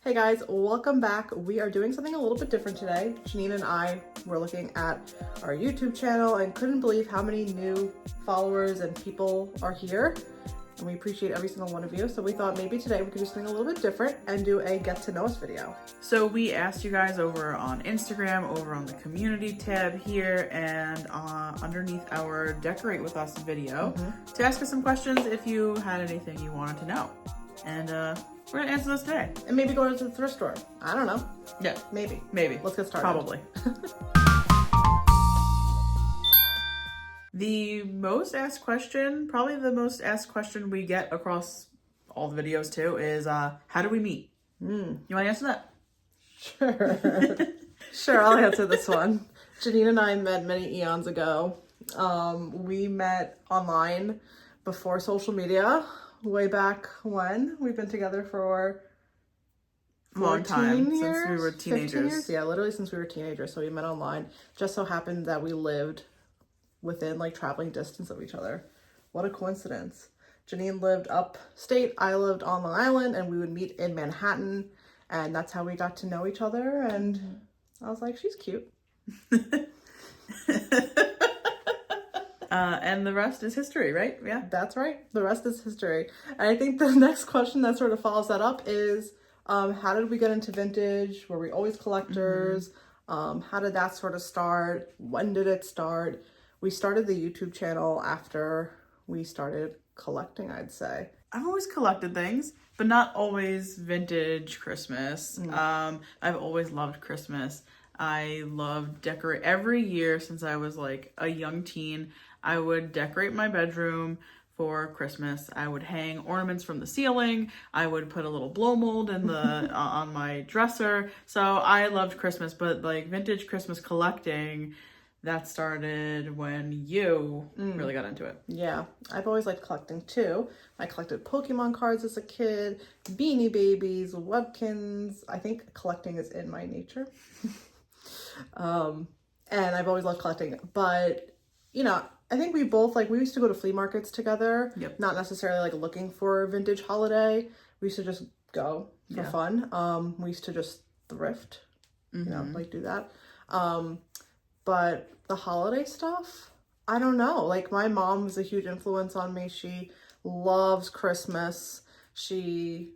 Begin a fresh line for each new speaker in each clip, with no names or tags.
Hey guys, welcome back. We are doing something a little bit different today. Janine and I were looking at our YouTube channel and couldn't believe how many new followers and people are here. And we appreciate every single one of you. So we thought maybe today we could do something a little bit different and do a get to know us video.
So we asked you guys over on Instagram, over on the community tab here, and underneath our decorate with us video to ask us some questions if you had anything you wanted to know. And we're gonna answer those today.
And maybe go to the thrift store. I don't know.
Yeah,
Maybe.
maybe.
Let's get started.
Probably. The most asked question, probably the most asked question we get across all the videos too, is how do we meet? You want to answer that?
Sure. Sure, I'll answer this one. Janine and I met many eons ago. We met online before social media, way back when. We've been together for
Long time,
years,
since we were
15 years?
teenagers.
Yeah, literally since we were teenagers. So we met online. Just so happened that we lived within like traveling distance of each other. What a coincidence. Janine lived upstate, I lived on Long Island, and we would meet in Manhattan, and that's how we got to know each other. And I was like, she's cute.
And the rest is history, right? Yeah.
That's right. The rest is history. And I think the next question that sort of follows that up is, how did we get into vintage? Were we always collectors? How did that sort of start? When did it start? We started the YouTube channel after we started collecting, I'd say.
I've always collected things, but not always vintage Christmas. I've always loved Christmas. I love decorate every year since I was like a young teen. I would decorate my bedroom for Christmas. I would hang ornaments from the ceiling. I would put a little blow mold in the on my dresser. So I loved Christmas, but like vintage Christmas collecting, that started when you really got into it.
Yeah, I've always liked collecting too. I collected Pokemon cards as a kid, Beanie Babies, Webkins. I think collecting is in my nature. And I've always loved collecting. But, you know, I think we both, like, we used to go to flea markets together.
Yep.
Not necessarily, like, looking for a vintage holiday. We used to just go for fun. We used to just thrift, you know, like, do that. But the holiday stuff, I don't know. Like, my mom was a huge influence on me. She loves Christmas. She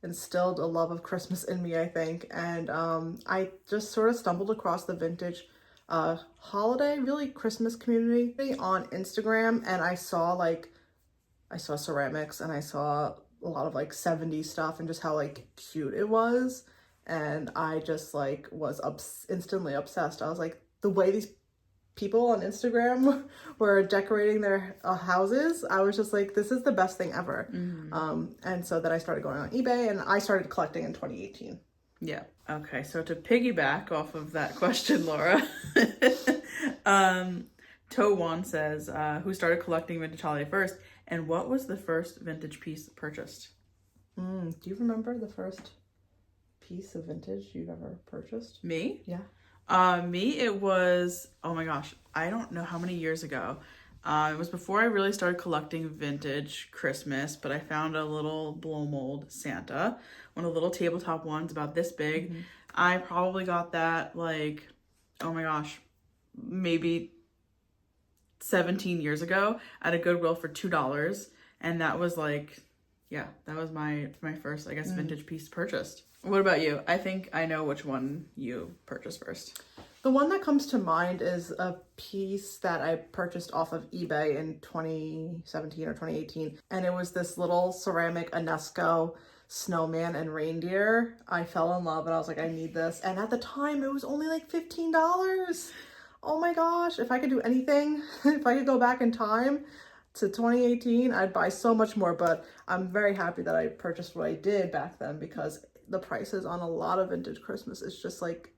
instilled a love of Christmas in me, I think. And I just sort of stumbled across the vintage holiday, really Christmas community on Instagram. And I saw ceramics, and I saw a lot of like 70s stuff and just how like cute it was. And I just like was instantly obsessed. I was like, the way these people on Instagram were decorating their houses, I was just like, this is the best thing ever. And so then I started going on eBay, and I started collecting in 2018.
Yeah. Okay. So to piggyback off of that question, Laura, To1 says, who started collecting vintage holiday first, and what was the first vintage piece purchased?
Do you remember the first piece of vintage you've ever purchased?
Me?
Yeah.
Me, it was, oh my gosh, I don't know how many years ago. It was before I really started collecting vintage Christmas, but I found a little blow mold Santa, one of the little tabletop ones about this big. I probably got that like, oh my gosh, maybe 17 years ago at a Goodwill for $2. And that was like, yeah, that was my first, I guess, vintage piece purchased. What about you? I think I know which one you purchased first.
The one that comes to mind is a piece that I purchased off of eBay in 2017 or 2018. And it was this little ceramic Enesco snowman and reindeer. I fell in love and I was like, I need this. And at the time, it was only like $15. Oh my gosh. If I could do anything, if I could go back in time to 2018, I'd buy so much more. But I'm very happy that I purchased what I did back then, because the prices on a lot of vintage Christmas is just like,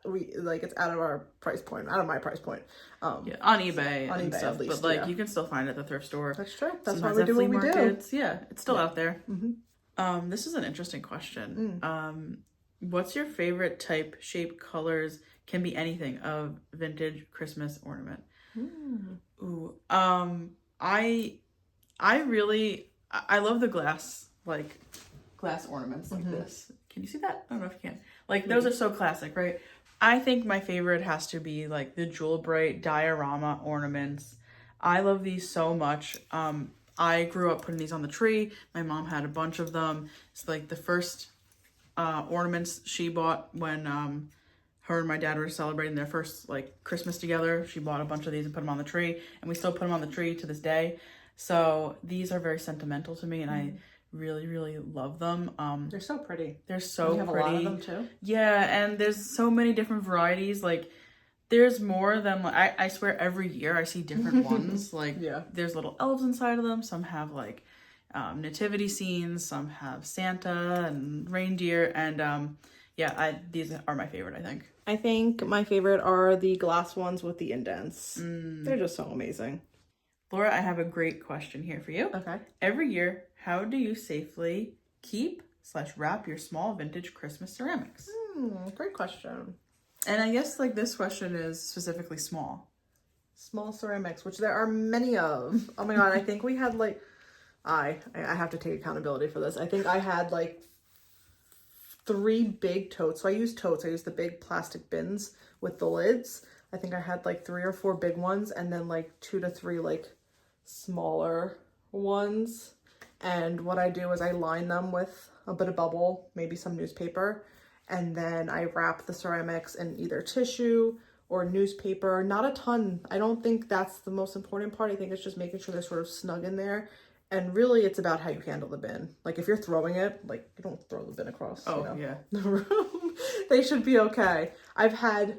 it's out of our price point, out of my price point.
Yeah, on eBay and
eBay
stuff,
at least,
but like you can still find it at the thrift store.
That's true. That's
Sometimes
why we
at
do
flea
what we
markets.
do.
Yeah, it's still out there. This is an interesting question. What's your favorite type, shape, colors, can be anything, of vintage Christmas ornament? Ooh, I love the glass ornaments like this. Can you see that? I don't know if you can. Like, those are so classic, right? I think my favorite has to be like the Jewel Bright diorama ornaments. I love these so much. I grew up putting these on the tree. My mom had a bunch of them. It's like the first ornaments she bought when her and my dad were celebrating their first like Christmas together. She bought a bunch of these and put them on the tree, and we still put them on the tree to this day. So these are very sentimental to me, and I really, really love them.
They're so pretty.
They're so
you have
pretty.
A lot of them too.
Yeah, and there's so many different varieties. Like, there's more than I swear every year I see different ones. Like, there's little elves inside of them. Some have like nativity scenes. Some have Santa and reindeer. And these are my favorite, I think.
I think my favorite are the glass ones with the indents. They're just so amazing.
Laura, I have a great question here for you.
Okay.
Every year, how do you safely keep/wrap your small vintage Christmas ceramics?
Great question.
And I guess like this question is specifically small.
Small ceramics, which there are many of. Oh my god, I think we had like, I have to take accountability for this. I think I had like 3 big totes. So I use totes. I use the big plastic bins with the lids. I think I had like 3 or 4 big ones, and then like 2 to 3 like smaller ones. And what I do is I line them with a bit of bubble, maybe some newspaper, and then I wrap the ceramics in either tissue or newspaper. Not a ton. I don't think that's the most important part. I think it's just making sure they're sort of snug in there. And really, it's about how you handle the bin. Like, if you're throwing it, like, you don't throw the bin across the room. They should be okay. I've had,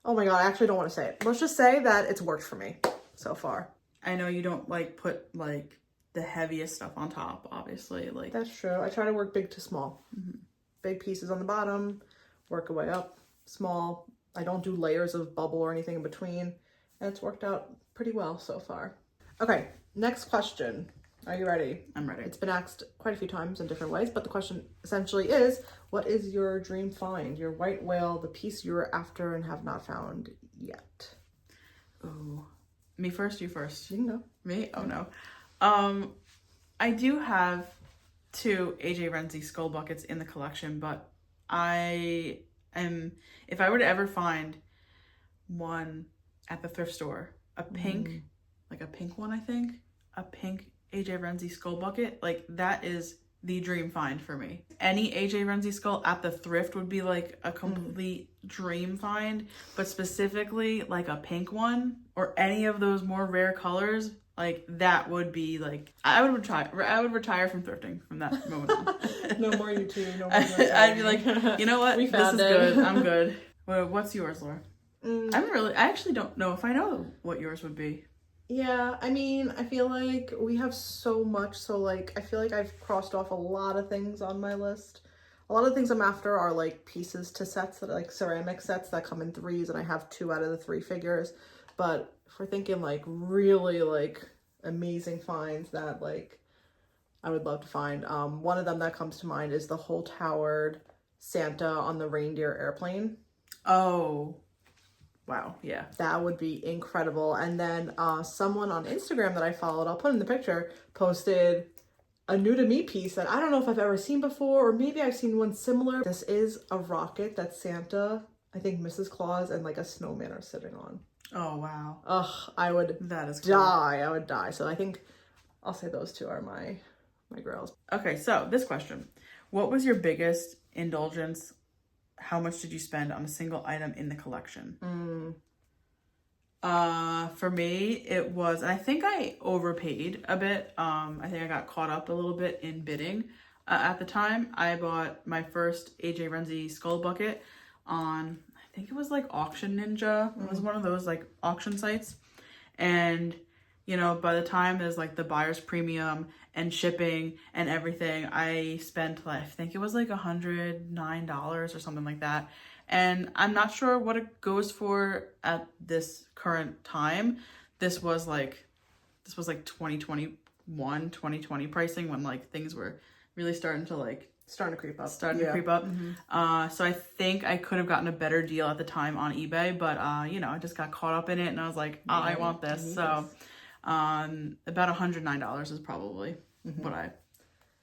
oh my god, I actually don't want to say it. Let's just say that it's worked for me so far.
I know you don't like put like the heaviest stuff on top, obviously. Like,
that's true. I try to work big to small. Big pieces on the bottom, work your way up. Small. I don't do layers of bubble or anything in between. And it's worked out pretty well so far. Okay, next question. Are you ready?
I'm ready.
It's been asked quite a few times in different ways, but the question essentially is, what is your dream find? Your white whale, the piece you're after and have not found yet?
Oh, me first, you first?
You can go.
Me? Oh no. I do have 2 AJ Renzi skull buckets in the collection, but if I were to ever find one at the thrift store, a pink, like a pink one, I think, a pink AJ Renzi skull bucket, like that is the dream find for me. Any AJ Renzi skull at the thrift would be like a complete dream find, but specifically like a pink one or any of those more rare colors, like that would be like, I would retire from thrifting from that moment on.
No more YouTube, no more
I'd be like, you know what? This is good. I'm good. What's yours, Laura? I actually don't know if I know what yours would be.
Yeah, I mean, I feel like we have so much, so like, I feel like I've crossed off a lot of things on my list. A lot of things I'm after are like pieces to sets, that like ceramic sets that come in 3s, and I have 2 out of the 3 figures. But if we're thinking like really like amazing finds that like I would love to find, one of them that comes to mind is the whole towered Santa on the reindeer airplane.
Oh, wow, yeah.
That would be incredible. And then someone on Instagram that I followed, I'll put in the picture, posted a new to me piece that I don't know if I've ever seen before, or maybe I've seen one similar. This is a rocket that Santa, I think Mrs. Claus and like a snowman are sitting on.
Oh, wow.
Ugh, I would die. I would die. So I think I'll say those 2 are my girls.
Okay, so this question. What was your biggest indulgence? How much did you spend on a single item in the collection? For me, it was, and I think I overpaid a bit. I think I got caught up a little bit in bidding. At the time, I bought my first AJ Renzi skull bucket on, I think it was like Auction Ninja. It was one of those like auction sites. And, you know, by the time there's like the buyer's premium and shipping and everything, I spent like, I think it was like $109 or something like that. And I'm not sure what it goes for at this current time. This was like 2021, 2020 pricing, when like things were really starting to creep up. So I think I could have gotten a better deal at the time on eBay, but you know, I just got caught up in it and I was like, oh, I want this. So about $109 is probably what I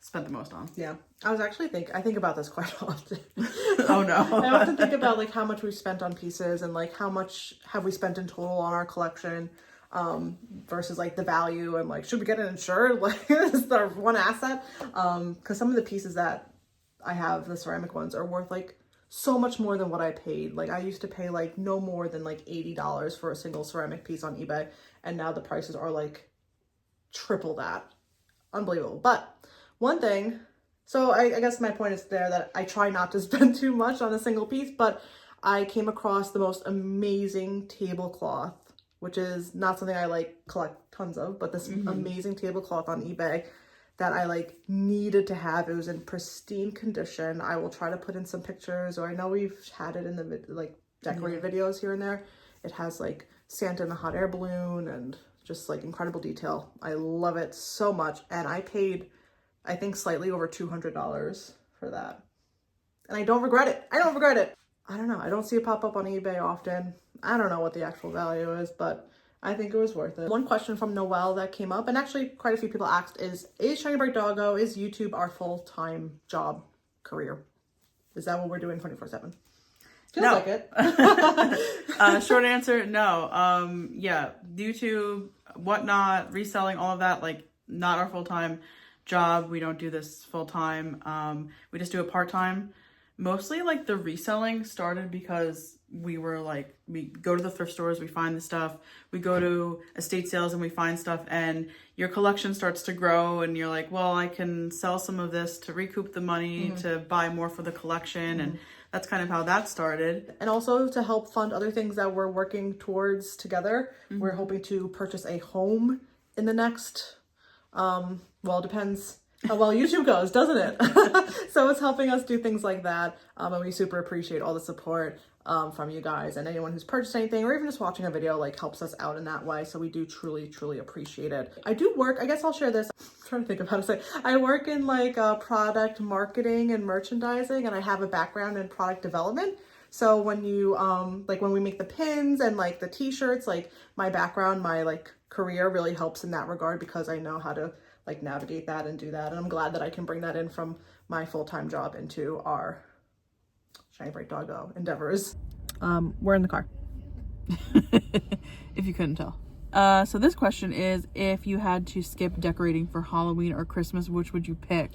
spent the most on.
Yeah. I think about this quite often.
Oh no.
I often think about like how much we've spent on pieces and like how much have we spent in total on our collection versus like the value and like should we get it insured? Like is our one asset? Because some of the pieces that I have, the ceramic ones, are worth like so much more than what I paid. Like I used to pay like no more than like $80 for a single ceramic piece on eBay, and now the prices are like triple that. Unbelievable. But one thing, so I guess my point is there that I try not to spend too much on a single piece, but I came across the most amazing tablecloth, which is not something I like collect tons of, but this amazing tablecloth on eBay that I like needed to have. It was in pristine condition. I will try to put in some pictures, or I know we've had it in the like decorated videos here and there. It has like Santa in a hot air balloon and just like incredible detail. I love it so much. And I paid, I think, slightly over $200 for that. And I don't regret it. I don't regret it. I don't know. I don't see it pop up on eBay often. I don't know what the actual value is, but I think it was worth it. One question from Noelle that came up, and actually quite a few people asked, is Shinybritedoggo, is YouTube our full-time job career? Is that what we're doing 24/7? Feels
no.
like it.
Short answer, no. Yeah, YouTube, whatnot, reselling, all of that, like not our full-time job. We don't do this full-time. We just do it part-time. Mostly like the reselling started because we were like, we go to the thrift stores, we find the stuff, we go to estate sales and we find stuff, and your collection starts to grow and you're like, well, I can sell some of this to recoup the money to buy more for the collection. And that's kind of how that started. And also to help fund other things that we're working towards together. We're hoping to purchase a home in the next, well, it depends how well YouTube goes, doesn't it? So it's helping us do things like that. And we super appreciate all the support from you guys, and anyone who's purchased anything or even just watching a video like helps us out in that way. So we do truly appreciate it. I do work, I guess I'll share this. I'm trying to think of how to say. I work in like product marketing and merchandising, and I have a background in product development. So when you like when we make the pins and like the t-shirts, like my background, my like career really helps in that regard because I know how to like navigate that and do that. And I'm glad that I can bring that in from my full-time job into our Shinybritedoggo endeavors. We're in the car. If you couldn't tell. So this question is, if you had to skip decorating for Halloween or Christmas, which would you pick?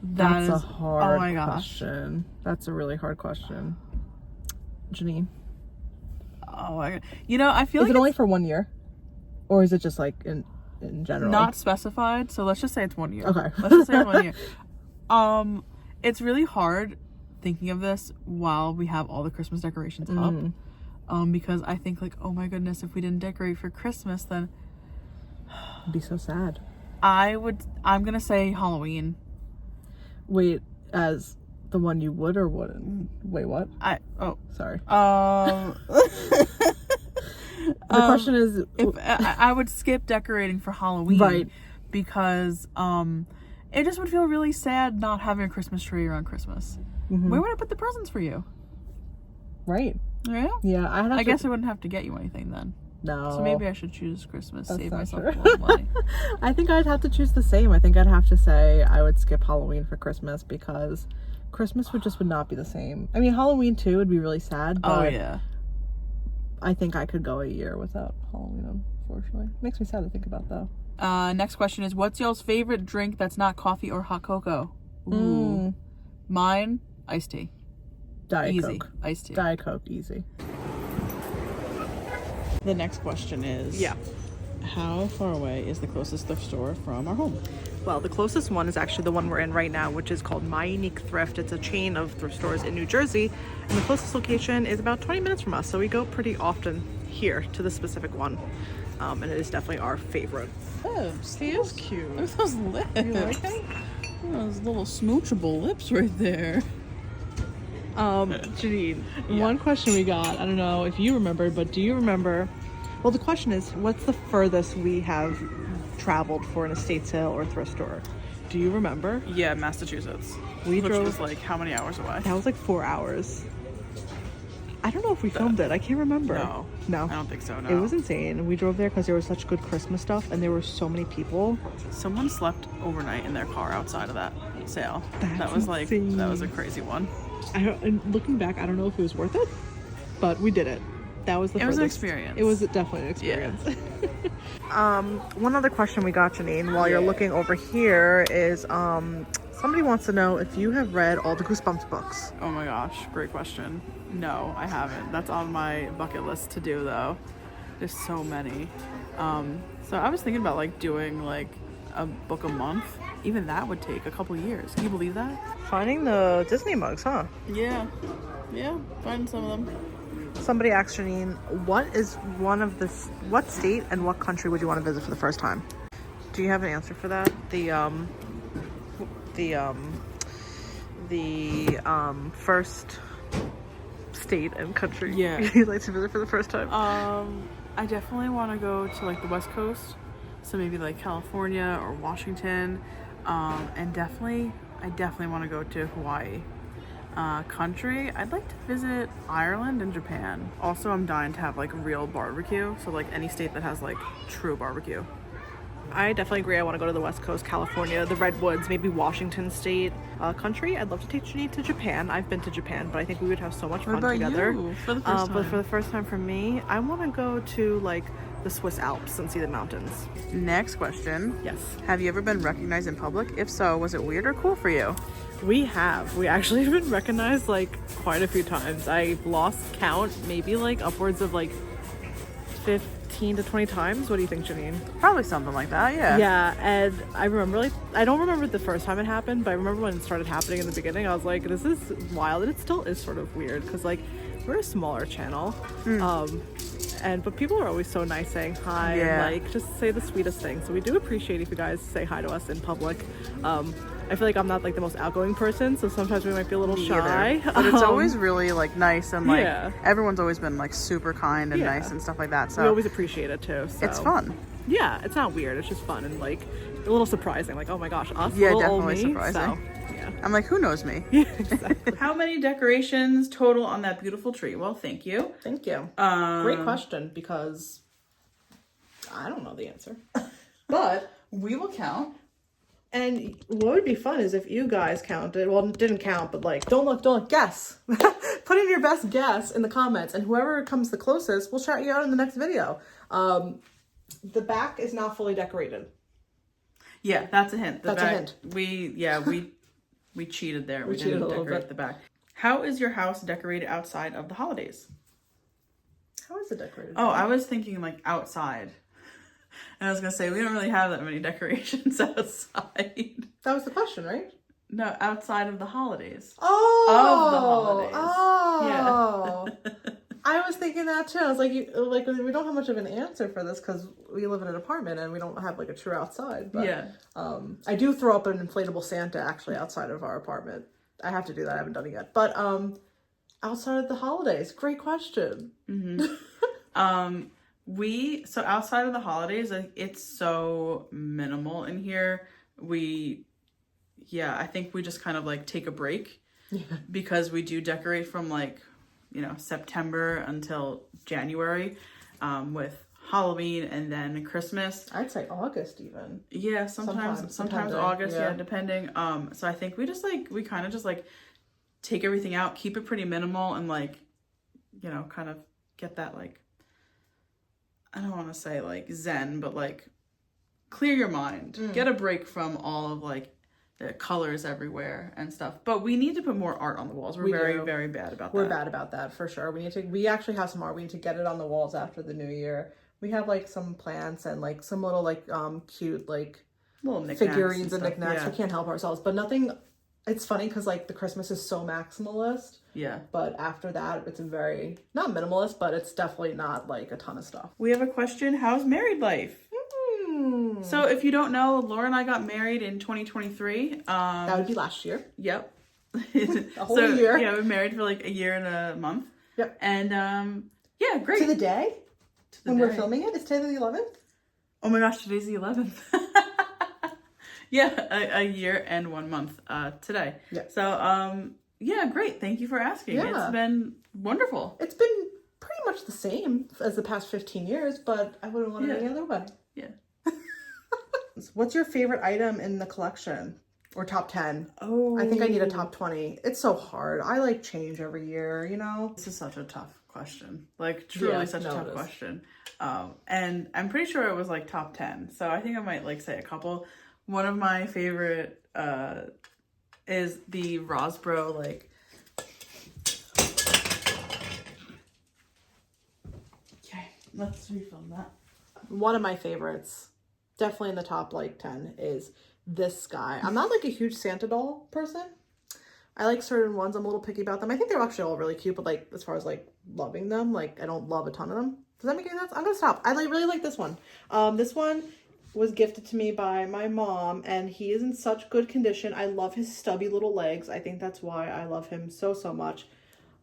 That's a hard question. That's a really hard question. Janine.
Oh my god. You know, I feel
like... Is it only for 1 year? Or is it just like in general?
Not specified, so let's just say it's 1 year.
Okay.
Let's just say it's 1 year. It's really hard thinking of this while we have all the Christmas decorations up. Because I think like, oh my goodness, if we didn't decorate for Christmas, then
it'd be so sad.
I'm gonna say Halloween.
Wait, as the one you would or wouldn't? Wait, what? Sorry. The question is,
if I would skip decorating for Halloween,
right?
Because it just would feel really sad not having a Christmas tree around Christmas. Where would I put the presents for you?
Right.
Yeah.
Yeah.
I guess I wouldn't have to get you anything then.
No.
So maybe I should choose Christmas. Save myself a little money.
I think I'd have to choose the same. I think I'd have to say I would skip Halloween for Christmas because Christmas would not be the same. I mean, Halloween too would be really sad. But
oh yeah.
I think I could go a year without Halloween, unfortunately. Makes me sad to think about, though.
Next question is, what's y'all's favorite drink that's not coffee or hot cocoa? Ooh. Mine, iced tea.
Diet
Coke.
Easy.
Iced tea.
Diet Coke, easy.
The next question is, how far away is the closest thrift store from our home?
Well, the closest one is actually the one we're in right now, which is called My Unique Thrift. It's a chain of thrift stores in New Jersey, and the closest location is about 20 minutes from us, so we go pretty often here to the specific one, and it is definitely our favorite.
Lips.
He is cute.
Look at those lips.
You like him?
Those little smoochable lips right there.
Janine, one question we got, I don't know if you remembered, but do you remember, well, the question is, what's the furthest we have traveled for an estate sale or thrift store? Do you remember?
Yeah, Massachusetts.
Which
was like how many hours away?
That was like 4 hours. I don't know if we filmed it. I can't remember. No.
I don't think so, no.
It was insane. We drove there because there was such good Christmas stuff and there were so many people.
Someone slept overnight in their car outside of that. sale.
That's
That was like,
insane.
that was a crazy one.
And looking back, I don't know if it was worth it, but we did it. That was the
It was an
furthest.
experience.
It was definitely an experience.
One other question we got, Janine, while you're looking over here is somebody wants to know if you have read all the Goosebumps books.
Oh my gosh, great question. No, I haven't. That's on my bucket list to do though. There's so many. So I was thinking about like doing like a book a month. Even that would take a couple years. Can you believe that?
Finding the Disney mugs, huh?
Yeah. Yeah, find some of them.
Somebody asked Janine, what state and what country would you want to visit for the first time? Do you have an answer for that? The first state and country you'd like to visit for the first time?
I definitely want to go to like the West Coast, so maybe like California or Washington, and I definitely want to go to Hawaii. Country, I'd like to visit Ireland and Japan. Also, I'm dying to have like real barbecue, so like any state that has like true barbecue.
I definitely agree. I want to go to the West Coast, California, the Redwoods, maybe Washington State. Country, I'd love to take Janine to Japan. I've been to Japan, but I think we would have so much fun together.
You for the first time?
But for the first time for me, I want to go to like the Swiss Alps and see the mountains.
Next question.
Yes.
Have you ever been recognized in public? If so, was it weird or cool for you?
We actually have been recognized like quite a few times. I lost count, maybe like upwards of like 15 to 20 times. What do you think, Janine?
Probably something like that, yeah.
Yeah, and I remember like, I don't remember the first time it happened, but I remember when it started happening in the beginning, I was like, this is wild, and it still is sort of weird, because like, we're a smaller channel, but people are always so nice saying hi, and like, just say the sweetest things, so we do appreciate if you guys say hi to us in public. I feel like I'm not like the most outgoing person, so sometimes we might be a little shy.
But it's always really like nice, and like
Yeah.
everyone's always been like super kind and nice and stuff like that. So
we always appreciate it too. So.
it's fun.
Yeah, it's not weird. It's just fun and like a little surprising. Like, oh my gosh, us?
Yeah,
little old
definitely
me?
surprising.
So, yeah.
I'm like, who knows me?
Yeah, exactly.
How many decorations total on that beautiful tree? Well, thank you.
Thank you. Great question, because I don't know the answer. But
we will count.
And what would be fun is if you guys counted, well, didn't count, but like, don't look, guess. Put in your best guess in the comments, and whoever comes the closest, we'll shout you out in the next video. The back is not fully decorated.
Yeah, that's a hint.
That's a hint.
We cheated there. We
cheated
didn't
a little
decorate
bit.
the back. How is your house decorated outside of the holidays?
How is it decorated?
Oh, I was thinking like outside. And I was gonna say, we don't really have that many decorations outside.
That was the question, right?
No, outside of the holidays.
Oh!
Of the holidays.
Oh! Yeah. I was thinking that too. I was like, we don't have much of an answer for this because we live in an apartment and we don't have like a true outside. But,
yeah.
I do throw up an inflatable Santa actually outside of our apartment. I have to do that. I haven't done it yet. But outside of the holidays, great question.
Mm-hmm. So outside of the holidays, like, it's so minimal in here. I think we just kind of like take a break because we do decorate from like, September until January, with Halloween and then Christmas.
I'd say August even.
Yeah, sometimes August, depending. So I think we kind of just like take everything out, keep it pretty minimal, and like, kind of get that like, I don't want to say like zen, but like clear your mind, get a break from all of like the colors everywhere and stuff. But we need to put more art on the walls. We're very bad about that.
We're bad about that for sure. We actually have some art. We need to get it on the walls after the new year. We have like some plants and like some little like cute like
little
figurines and knickknacks.
Yeah.
We can't help ourselves, but nothing. It's funny because like the Christmas is so maximalist.
Yeah.
But after that, it's very, not minimalist, but it's definitely not like a ton of stuff.
We have a question. How's married life? So if you don't know, Laura and I got married in 2023.
That would be last year.
Yep.
A whole year.
Yeah, we've been married for like a year and a month.
Yep.
And yeah, great.
To the day? We're filming it? It's today the 11th?
Oh my gosh, today's the 11th. Yeah, a year and 1 month today.
Yeah.
So, yeah, great. Thank you for asking.
Yeah.
It's been wonderful.
It's been pretty much the same as the past 15 years, but I wouldn't want it any other way.
Yeah.
What's your favorite item in the collection? or top 10.
Oh.
I think I need a top 20. It's so hard. I like change every year, you know?
This is such a tough question. Like, truly such a tough question. And I'm pretty sure it was like top 10. So I think I might like say a couple. One of my favorite is the Rosbro, like, okay, let's refilm that.
One of my favorites, definitely in the top like 10, is this guy. I'm not like a huge Santa doll person. I like certain ones. I'm a little picky about them. I think they're actually all really cute, but like as far as like loving them, like I don't love a ton of them. Does that make any sense? I'm gonna stop. I like really like this one. This one was gifted to me by my mom, and he is in such good condition. I love his stubby little legs. I think that's why I love him so much.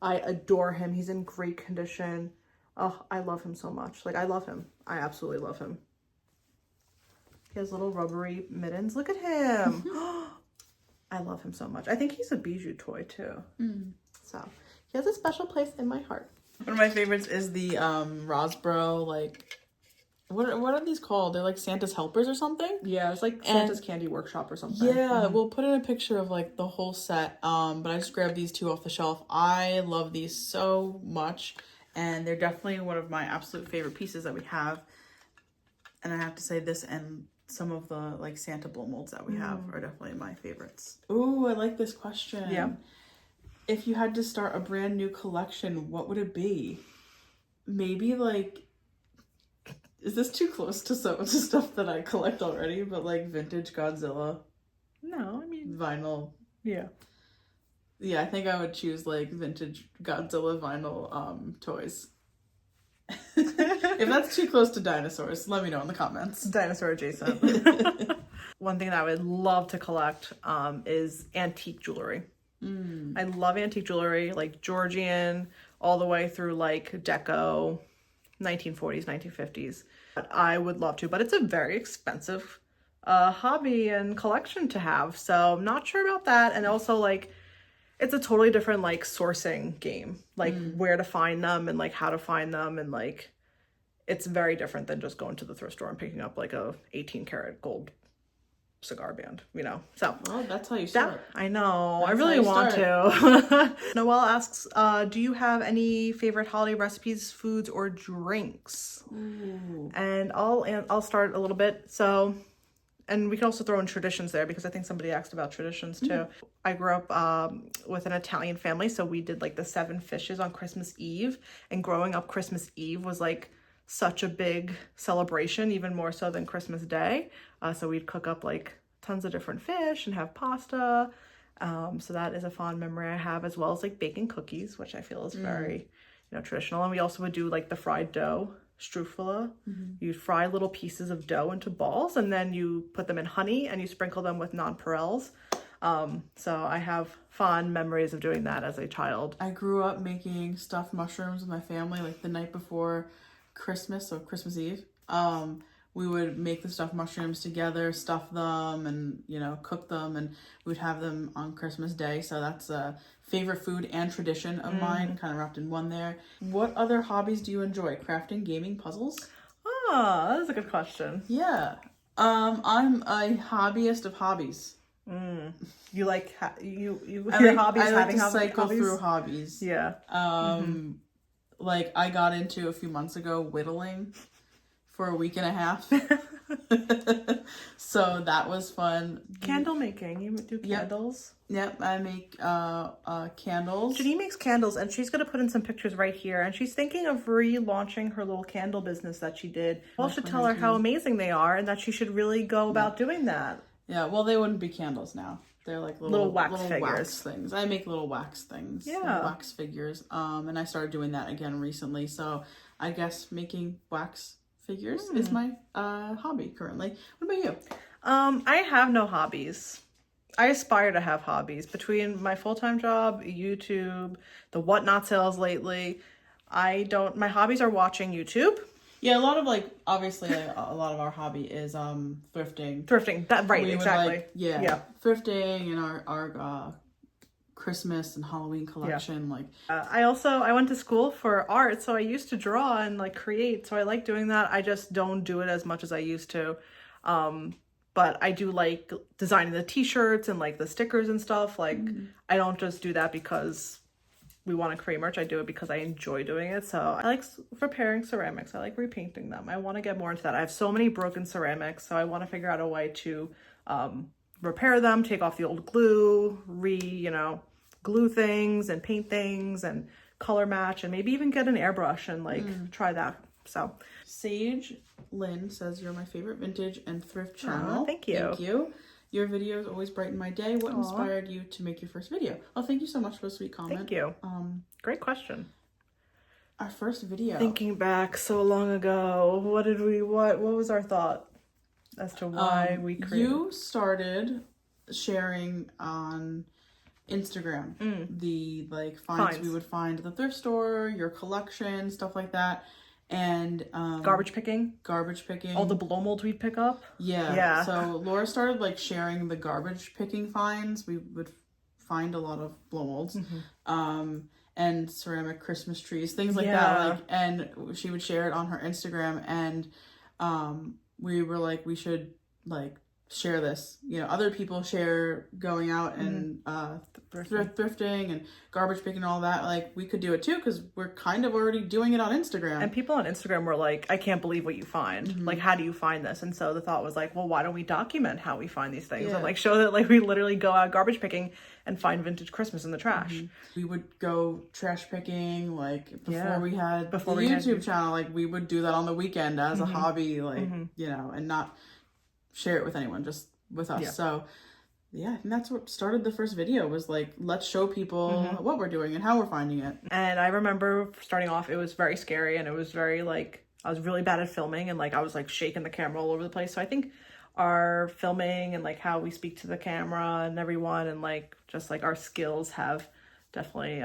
I adore him. He's in great condition. Oh, I love him so much. Like I love him. I absolutely love him. He has little rubbery mittens. Look at him. I love him so much. I think he's a bijou toy too. So he has a special place in my heart.
One of my favorites is the Rosbro, like, what are these called? They're like Santa's helpers or something?
Yeah, it's like Santa's Candy Workshop or something.
Yeah, we'll put in a picture of like the whole set. But I just grabbed these two off the shelf. I love these so much, and they're definitely one of my absolute favorite pieces that we have. And I have to say, this and some of the like Santa blow molds that we have are definitely my favorites. Ooh, I like this question.
Yeah.
If you had to start a brand new collection, what would it be? Maybe like, is this too close to some of the stuff that I collect already? But like vintage Godzilla.
No, I mean
vinyl.
Yeah.
Yeah, I think I would choose like vintage Godzilla vinyl toys. If that's too close to dinosaurs, let me know in the comments.
Dinosaur adjacent. One thing that I would love to collect is antique jewelry. I love antique jewelry, like Georgian, all the way through like Deco, 1940s, 1950s. But I would love to, but it's a very expensive hobby and collection to have. So I'm not sure about that. And also like, it's a totally different like sourcing game, like where to find them and like how to find them. And like, it's very different than just going to the thrift store and picking up like a 18 karat gold cigar band, you know. So
well, that's how you start.
I know.
That's
I really want to. Noelle asks, do you have any favorite holiday recipes, foods, or drinks?
Ooh.
And I'll start a little bit. So, and we can also throw in traditions there because I think somebody asked about traditions too. I grew up with an Italian family, so we did like the 7 fishes on Christmas Eve. And growing up, Christmas Eve was like such a big celebration, even more so than Christmas Day. So we'd cook up like tons of different fish and have pasta. So that is a fond memory I have, as well as like baking cookies, which I feel is very, traditional. And we also would do like the fried dough strufele. You'd fry little pieces of dough into balls, and then you put them in honey and you sprinkle them with nonpareils. So I have fond memories of doing that as a child.
I grew up making stuffed mushrooms with my family, like the night before Christmas, so Christmas Eve. We would make the stuffed mushrooms together, stuff them, and cook them, and we'd have them on Christmas Day. So that's a favorite food and tradition of mine, kind of wrapped in one there. What other hobbies do you enjoy? Crafting, gaming, puzzles?
Ah, that is a good question.
Yeah. I'm a hobbyist of hobbies.
You like your
hobbies? I like to cycle
hobbies?
through hobbies.
Yeah.
Like I got into a few months ago whittling for a week and a half. So that was fun.
Candle making. You do candles?
Yep, I make candles.
Janine makes candles, and she's going to put in some pictures right here. And she's thinking of relaunching her little candle business that she did. Well, should tell her how amazing they are and that she should really go about doing that.
Yeah, well, they wouldn't be candles now. They're like little
wax figures.
Wax things. I make little wax things.
Yeah.
Wax figures. And I started doing that again recently. So I guess making wax figures is my hobby currently. What about you?
I have no hobbies. I aspire to have hobbies. Between my full-time job, YouTube, the whatnot sales lately, my hobbies are watching YouTube.
Yeah, a lot of obviously a lot of our hobby is thrifting.
Thrifting, exactly.
Thrifting and our Christmas and Halloween collection.
I went to school for art, so I used to draw and create. So I like doing that. I just don't do it as much as I used to.
but I do like designing the t-shirts and like the stickers and stuff. Like I don't just do that because we want to create merch. I do it because I enjoy doing it. So I like repairing ceramics. I like repainting them. I want to get more into that. I have so many broken ceramics, so I want to figure out a way to repair them, take off the old glue, glue things and paint things and color match, and maybe even get an airbrush and like try that. So
Sage Lynn says, you're my favorite vintage and thrift channel.
Thank you.
Thank you. Your videos always brighten my day. What inspired you to make your first video? Oh, thank you so much for a sweet comment.
Thank you. Great question.
Our first video.
Thinking back so long ago, what was our thought as to why we created?
You started sharing on Instagram the like finds we would find at the thrift store, your collection, stuff like that. And
garbage picking,
all
the blow molds we'd pick up.
Yeah. So Laura started like sharing the garbage picking finds. We would find a lot of blow molds, and ceramic Christmas trees, things like that. Like, and she would share it on her Instagram, and we were like, we should like share this. Other people share going out and thrifting and garbage picking and all that. Like, we could do it too because we're kind of already doing it on Instagram.
And people on Instagram were like, I can't believe what you find. Like, how do you find this? And so the thought was like, well, why don't we document how we find these things and like show that like we literally go out garbage picking and find vintage Christmas in the trash.
We would go trash picking like before we had the YouTube channel. Like, we would do that on the weekend as a hobby, like and not share it with anyone, just with us. So I think that's what started the first video, was like, let's show people what we're doing and how we're finding it.
And I remember starting off, it was very scary, and it was very like, I was really bad at filming, and like I was like shaking the camera all over the place. So I think our filming and like how we speak to the camera and everyone, and like just like our skills have definitely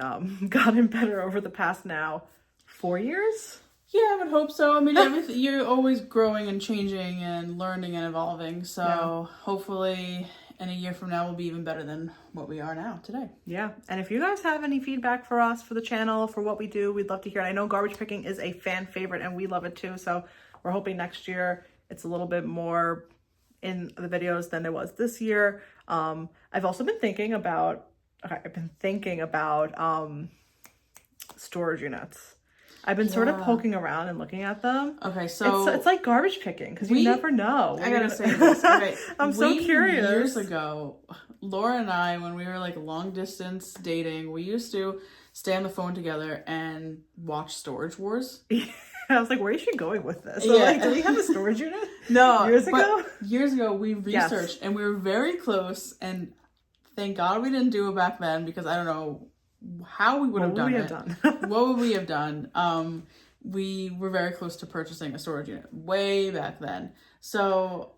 gotten better over the past now 4 years.
Yeah, I would hope so. I mean, you're always growing and changing and learning and evolving. So hopefully in a year from now, we'll be even better than what we are now today.
Yeah. And if you guys have any feedback for us, for the channel, for what we do, we'd love to hear it. I know garbage picking is a fan favorite and we love it too. So we're hoping next year it's a little bit more in the videos than it was this year. I've also been thinking about, storage units. I've been sort of poking around and looking at them.
Okay, so
it's like garbage picking because you never know.
I gotta say this. Okay,
I'm so curious.
Years ago, Laura and I, when we were like long distance dating, we used to stay on the phone together and watch Storage Wars.
I was like, where is she going with this? So like, do we have a storage unit?
No.
Years
ago, we researched and we were very close, and thank God we didn't do it back then, because I don't know how we would have done it. What would we have done? We were very close to purchasing a storage unit way back then. So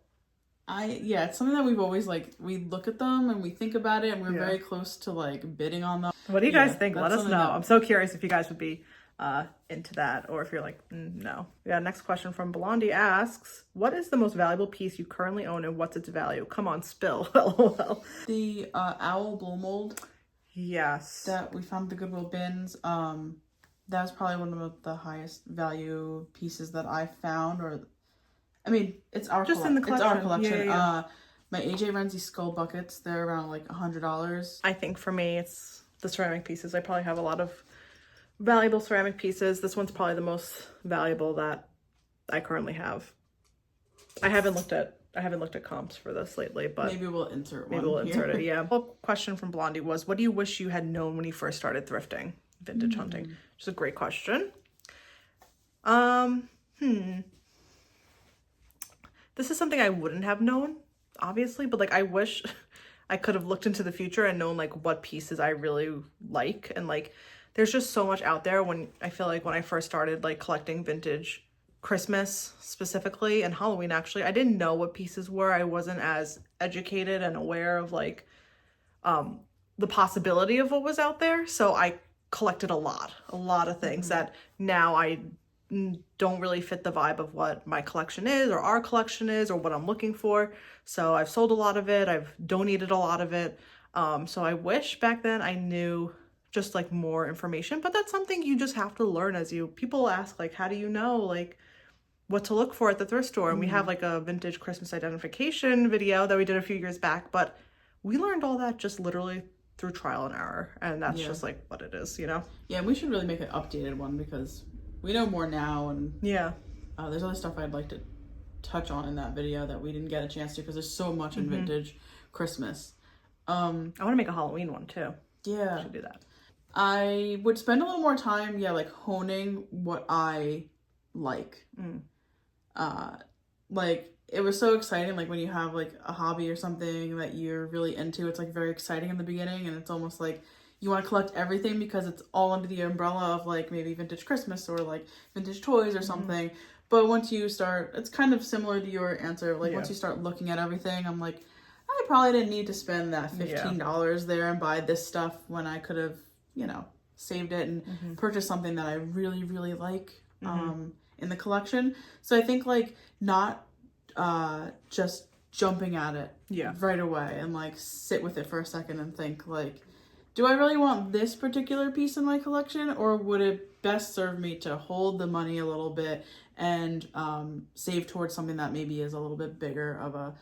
it's something that we've always like, we look at them and we think about it, and we're very close to like bidding on them.
What do you guys think? Let us know. I'm so curious if you guys would be into that, or if you're like, no. Yeah, next question from Blondie asks, what is the most valuable piece you currently own and what's its value? Come on, spill. LOL.
The owl blow mold.
Yes.
That we found at the Goodwill bins. That was probably one of the highest value pieces that I found, it's our
just in the collection.
It's our collection.
Yeah.
My AJ Renzi skull buckets, they're around like $100.
I think for me, it's the ceramic pieces. I probably have a lot of valuable ceramic pieces. This one's probably the most valuable that I currently have. I haven't looked at comps for this lately, but
maybe we'll insert one.
Maybe we'll insert it, yeah. Well, question from Blondie was, what do you wish you had known when you first started thrifting, vintage hunting? Which is a great question. This is something I wouldn't have known, obviously, but like I wish I could have looked into the future and known like what pieces I really like. And like there's just so much out there. When I feel like when I first started like collecting vintage Christmas specifically, and Halloween actually, I didn't know what pieces were. I wasn't as educated and aware of like the possibility of what was out there. So I collected a lot of things that now I don't really fit the vibe of what my collection is or our collection is or what I'm looking for. So I've sold a lot of it. I've donated a lot of it. So I wish back then I knew just like more information, but that's something you just have to learn as people ask, like, how do you know? Like, what to look for at the thrift store. And we have like a vintage Christmas identification video that we did a few years back, but we learned all that just literally through trial and error. And that's just like what it is, you know?
Yeah, we should really make an updated one because we know more now, and there's other stuff I'd like to touch on in that video that we didn't get a chance to because there's so much in vintage Christmas.
I want to make a Halloween one too.
Yeah.
I should do that.
I would spend a little more time, like honing what I like. Like it was so exciting, like when you have like a hobby or something that you're really into, it's like very exciting in the beginning, and it's almost like you want to collect everything because it's all under the umbrella of like maybe vintage Christmas or like vintage toys or something. But once you start, it's kind of similar to your answer. Like once you start looking at everything, I'm like, I probably didn't need to spend that $15 there and buy this stuff when I could have, saved it and purchased something that I really, really like in the collection. So I think like not just jumping at it right away and like sit with it for a second and think like, do I really want this particular piece in my collection, or would it best serve me to hold the money a little bit and save towards something that maybe is a little bit bigger of a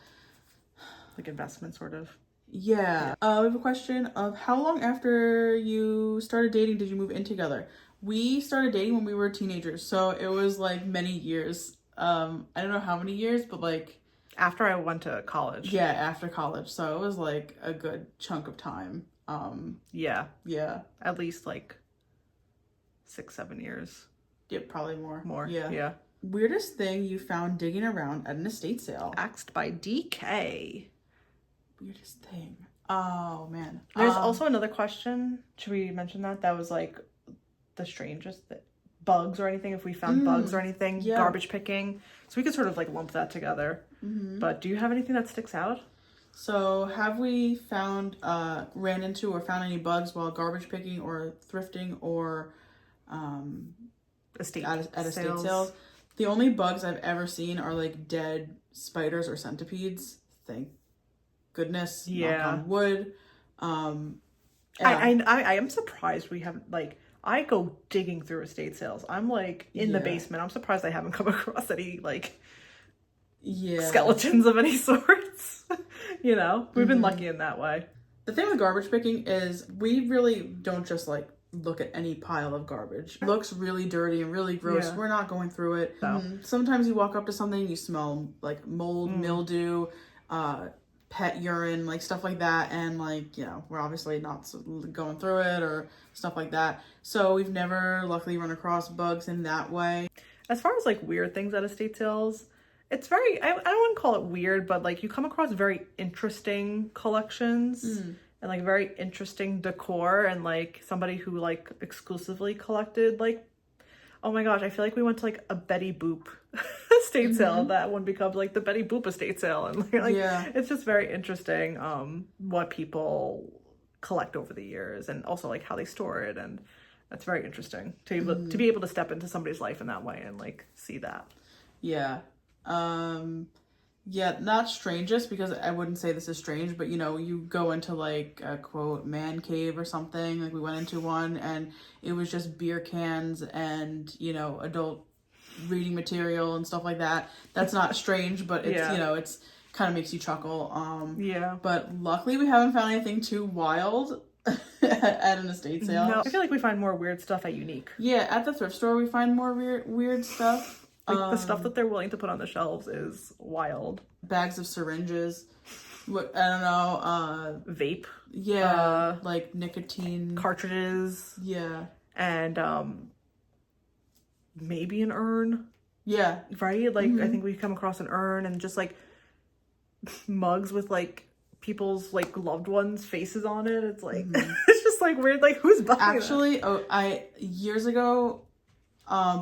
like investment sort of?
Yeah. We have a question of how long after you started dating did you move in together? We started dating when we were teenagers, so it was like many years. I don't know how many years, but like
after I went to college.
Yeah, after college. So it was like a good chunk of time.
Yeah.
At
least like 6-7 years.
Yeah, probably more.
Yeah.
Weirdest thing you found digging around at an estate sale?
Axed by DK.
Weirdest thing. Oh man.
There's also another question. Should we mention that? That was like the strangest bugs or anything. If we found bugs or anything, garbage picking. So we could sort of like lump that together. But do you have anything that sticks out?
So have we ran into or found any bugs while garbage picking or thrifting or
estate
sales? The only bugs I've ever seen are like dead spiders or centipedes. Thank goodness. Knock on wood.
I am surprised we haven't, like, I go digging through estate sales. I'm like in the basement. I'm surprised I haven't come across any like skeletons of any sorts. We've been lucky in that way.
The thing with garbage picking is we really don't just like look at any pile of garbage. It looks really dirty and really gross. We're not going through it.
No.
Sometimes you walk up to something, you smell like mold, mildew, pet urine, like stuff like that, and like we're obviously not going through it or stuff like that. So we've never luckily run across bugs in that way.
As far as like weird things at estate sales, it's very, I don't want to call it weird, but like you come across very interesting collections and like very interesting decor, and like somebody who like exclusively collected like, oh my gosh, I feel like we went to like a Betty Boop estate sale. That one becomes like the Betty Boop estate sale, and like it's just very interesting what people collect over the years, and also like how they store it, and that's very interesting to be able to step into somebody's life in that way and like see that.
Not strangest, because I wouldn't say this is strange, but you go into like a quote man cave or something. Like we went into one and it was just beer cans and adult reading material and stuff like that. That's not strange, but it's it's kind of makes you chuckle. But luckily we haven't found anything too wild at an estate sale.
No, I feel like we find more weird stuff at Unique.
At the thrift store we find more weird stuff.
Like the stuff that they're willing to put on the shelves is wild.
Bags of syringes. What, I don't know.
Vape.
Like nicotine.
Cartridges. And maybe an urn. Right? Like I think we come across an urn and just like mugs with like people's like loved ones' faces on it. It's like it's just like weird. Like who's buying
that? Years ago,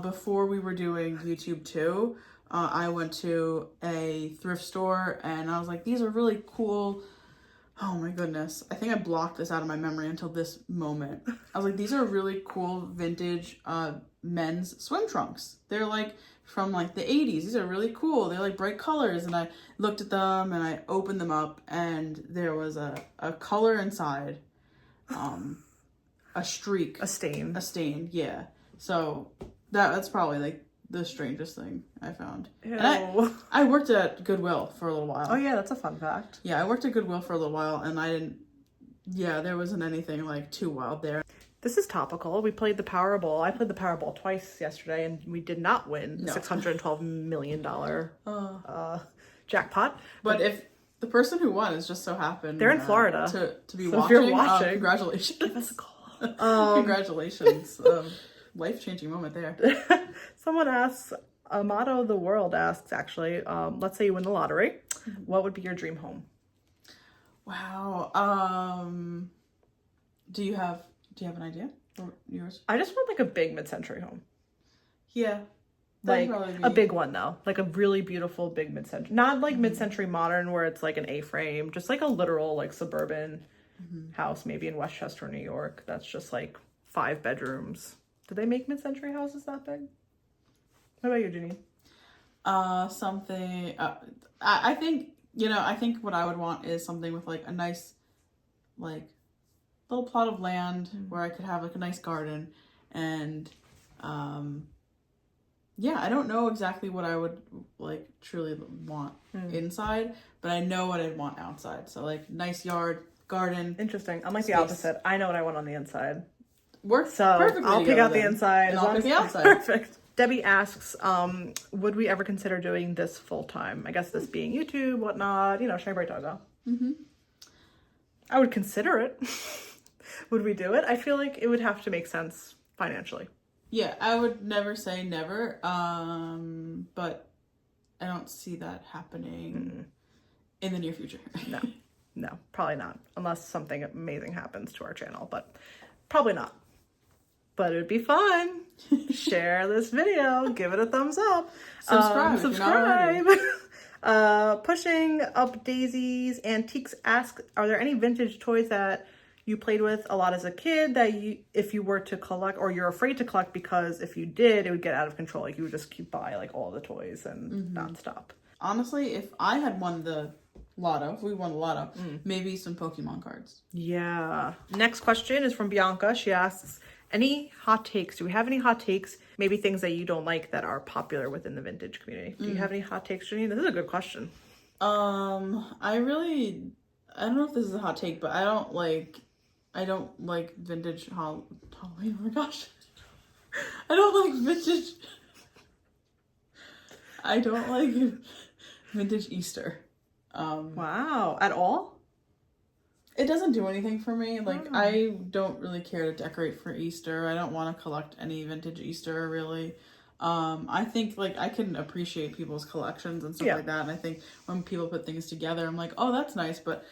before we were doing YouTube too, I went to a thrift store and I was like, these are really cool. Oh my goodness. I think I blocked this out of my memory until this moment. I was like, these are really cool vintage men's swim trunks. They're like from like the 80s. These are really cool. They're like bright colors. And I looked at them and I opened them up and there was a color inside, a streak.
A stain.
So that's probably like the strangest thing I found.
Ew.
And I worked at Goodwill for a little while.
Oh yeah, that's a fun fact.
Yeah, I worked at Goodwill for a little while, and I didn't. Yeah, there wasn't anything like too wild there.
This is topical. We played the Powerball. I played the Powerball twice yesterday, and we did not win the $612 million jackpot.
But if the person who won is just so happened
they're in Florida
to be
so
watching,
if you're watching,
congratulations.
Give us a call.
Congratulations. Life-changing moment there.
Someone asks, Amato the World asks, actually, let's say you win the lottery. What would be your dream home?
Wow. Do you have an idea for yours?
I just want like a big mid-century home.
Yeah.
Like a big one though. Like a really beautiful big mid-century. Not like mid-century modern where it's like an A-frame. Just like a literal like suburban house, maybe in Westchester, New York. That's just like 5 bedrooms. Do they make mid-century houses that big? What about you, Janine?
Something. I think I think what I would want is something with like a nice, like, little plot of land where I could have like a nice garden, and yeah, I don't know exactly what I would like truly want inside, but I know what I'd want outside. So like nice yard, garden.
Interesting. I'm like
space.
the opposite. I know what I want on the inside.
Works
so
perfectly.
I'll pick out the inside.
And I'll pick the outside.
Perfect. Debbie asks, would we ever consider doing this full time? I guess this being YouTube, whatnot, Shinybritedoggo. I would consider it. Would we do it? I feel like it would have to make sense financially.
Yeah, I would never say never, but I don't see that happening in the near future.
No, probably not. Unless something amazing happens to our channel, but probably not. But it would be fun. Share this video. Give it a thumbs up.
Subscribe.
Pushing Up Daisy's Antiques asks, are there any vintage toys that you played with a lot as a kid that if you were to collect, or you're afraid to collect because if you did, it would get out of control? Like you would just keep buy like all the toys and not stop.
Honestly, if I had won the lotto, if we won the lotto, maybe some Pokemon cards. Yeah.
Next question is from Bianca. She asks, any hot takes? Do we have any hot takes? Maybe things that you don't like that are popular within the vintage community. Do you have any hot takes, Janine? This is a good question.
I don't know if this is a hot take, but I don't like vintage Halloween. Oh my gosh. I don't like vintage Easter.
Wow. At all?
It doesn't do anything for me. Like, I don't really care to decorate for Easter. I don't want to collect any vintage Easter, really. I think, like, I can appreciate people's collections and stuff like that. And I think when people put things together, I'm like, oh, that's nice. But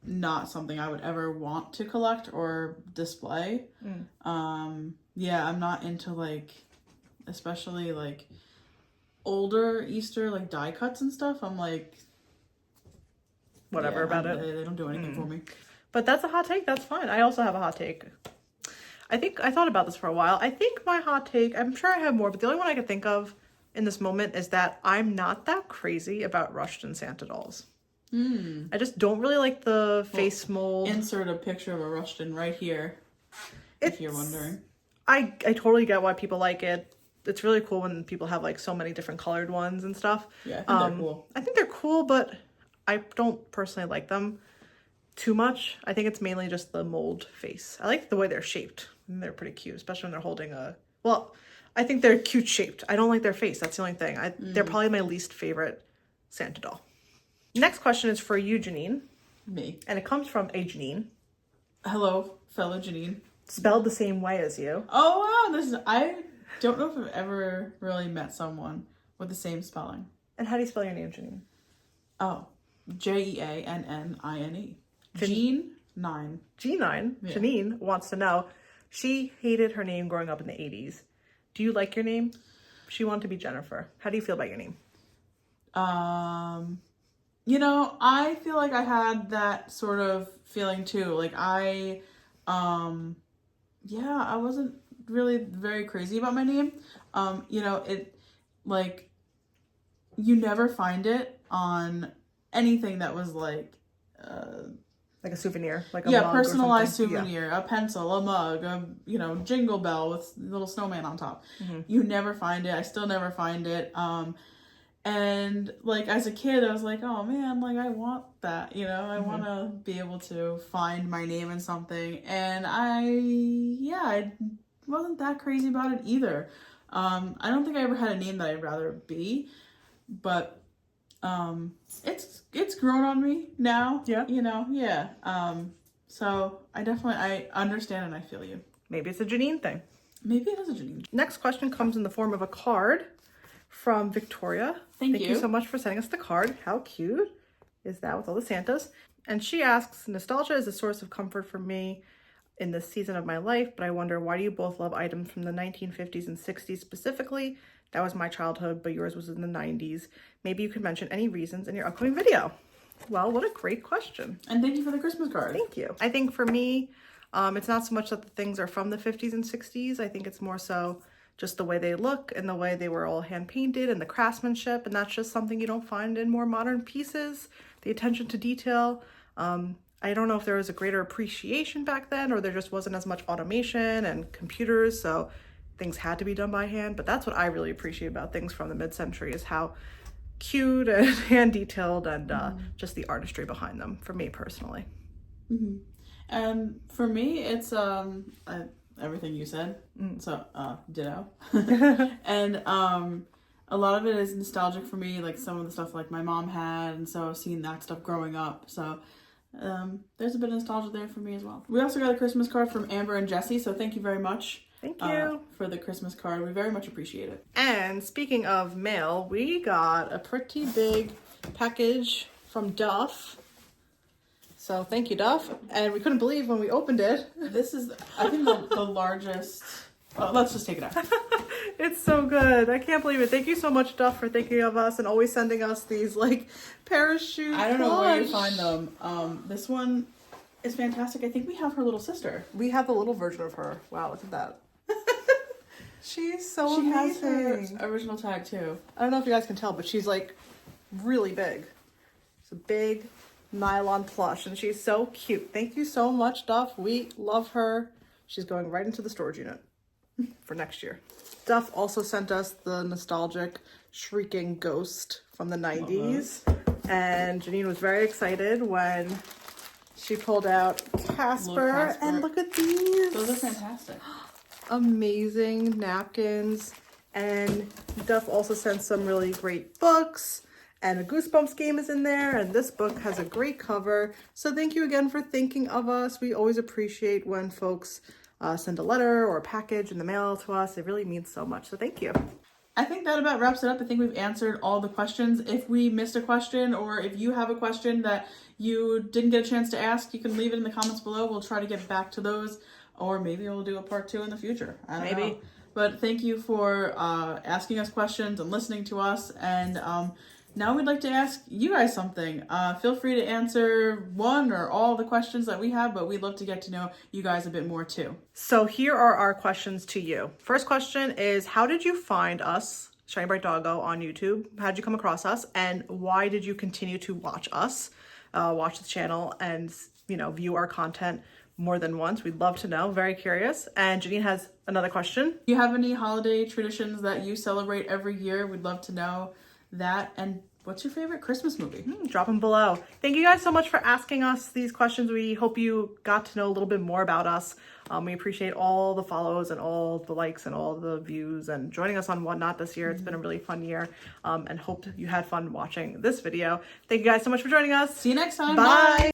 not something I would ever want to collect or display. Yeah, I'm not into, like, especially, like, older Easter, like, die cuts and stuff. I'm like...
whatever about it.
They don't do anything for me.
But that's a hot take. That's fine. I also have a hot take. I thought about this for a while. I think my hot take, I'm sure I have more, but the only one I could think of in this moment is that I'm not that crazy about Russian Santa dolls. I just don't really like the face mold.
Insert a picture of a Russian right here, if you're wondering.
I totally get why people like it. It's really cool when people have like so many different colored ones and stuff.
Yeah, I think they're cool.
I think they're cool, but I don't personally like them too much. I think it's mainly just the mold face. I like the way they're shaped. They're pretty cute, especially when they're holding a... Well, I think they're cute shaped. I don't like their face. That's the only thing. They're probably my least favorite Santa doll. Next question is for you, Janine.
Me.
And it comes from a Janine.
Hello, fellow Janine.
Spelled the same way as you.
Oh, wow. I don't know if I've ever really met someone with the same spelling.
And how do you spell your name, Janine?
Oh, Jeannine. Jean9.
G9. Yeah. Janine wants to know, she hated her name growing up in the 80s. Do you like your name? She wanted to be Jennifer. How do you feel about your name?
I feel like I had that sort of feeling too. Like I wasn't really very crazy about my name. It like you never find it on anything that was like
Like a souvenir, like a
yeah,
mug or
personalized
something.
souvenir, a pencil, a mug, a jingle bell with a little snowman on top. You never find it. I still never find it. And like as a kid, I was like, oh man, like I want that, I want to be able to find my name in something. And I wasn't that crazy about it either. I don't think I ever had a name that I'd rather be, but it's grown on me now.
Yeah.
Yeah. So I understand and I feel you.
Maybe it's a Janine thing.
Maybe it is a Janine.
Next question comes in the form of a card from Victoria.
Thank
you
you
so much for sending us the card. How cute is that with all the Santas? And she asks, nostalgia is a source of comfort for me in this season of my life, but I wonder, why do you both love items from the 1950s and 60s specifically? That was my childhood, but yours was in the 90s. Maybe you could mention any reasons in your upcoming video. Well, what a great question.
And thank you for the Christmas card.
Thank you. I think for me, it's not so much that the things are from the 50s and 60s. I think it's more so just the way they look and the way they were all hand painted and the craftsmanship. And that's just something you don't find in more modern pieces. The attention to detail. I don't know if there was a greater appreciation back then, or there just wasn't as much automation and computers. So things had to be done by hand. But that's what I really appreciate about things from the mid-century, is how cute and hand detailed and just the artistry behind them, for me personally.
And for me, it's everything you said. So ditto. And a lot of it is nostalgic for me, like some of the stuff like my mom had, and so I've seen that stuff growing up. So there's a bit of nostalgia there for me as well. We also got a Christmas card from Amber and Jesse, so thank you very much.
Thank you
for the Christmas card. We very much appreciate it.
And speaking of mail, we got a pretty big package from Duff. So thank you, Duff. And we couldn't believe when we opened it.
This is, I think, the largest. Let's just take it out.
It's so good. I can't believe it. Thank you so much, Duff, for thinking of us and always sending us these like parachute
I don't know where you find them. This one is fantastic. I think we have her little sister.
We have the little version of her. Wow, look at that. She's so
She
amazing.
has her original tag too.
I don't know if you guys can tell, but she's like really big. It's a big nylon plush and she's so cute. Thank you so much, Duff. We love her. She's going right into the storage unit for next year. Duff also sent us the nostalgic shrieking ghost from the 90s. And Janine was very excited when she pulled out Casper. And look at these.
Those are fantastic.
Amazing napkins. And Duff also sent some really great books, and a Goosebumps game is in there, and this book has a great cover. So thank you again for thinking of us. We always appreciate when folks send a letter or a package in the mail to us. It really means so much, so thank you.
I think that about wraps it up. I think we've answered all the questions. If we missed a question, or if you have a question that you didn't get a chance to ask, you can leave it in the comments below. We'll try to get back to those, or maybe we'll do a part 2 in the future. I don't know. But thank you for asking us questions and listening to us. And now we'd like to ask you guys something. Feel free to answer one or all the questions that we have, but we'd love to get to know you guys a bit more too. So here are our questions to you. First question is, how did you find us, Shinybritedoggo, on YouTube? How did you come across us? And why did you continue to watch us, watch the channel, and view our content more than once? We'd love to know. Very curious. And Janine has another question. Do you have any holiday traditions that you celebrate every year? We'd love to know that. And what's your favorite Christmas movie? Drop them below. Thank you guys so much for asking us these questions. We hope you got to know a little bit more about us. We appreciate all the follows and all the likes and all the views and joining us on Whatnot this year. It's been a really fun year, and hope you had fun watching this video. Thank you guys so much for joining us. See you next time. Bye.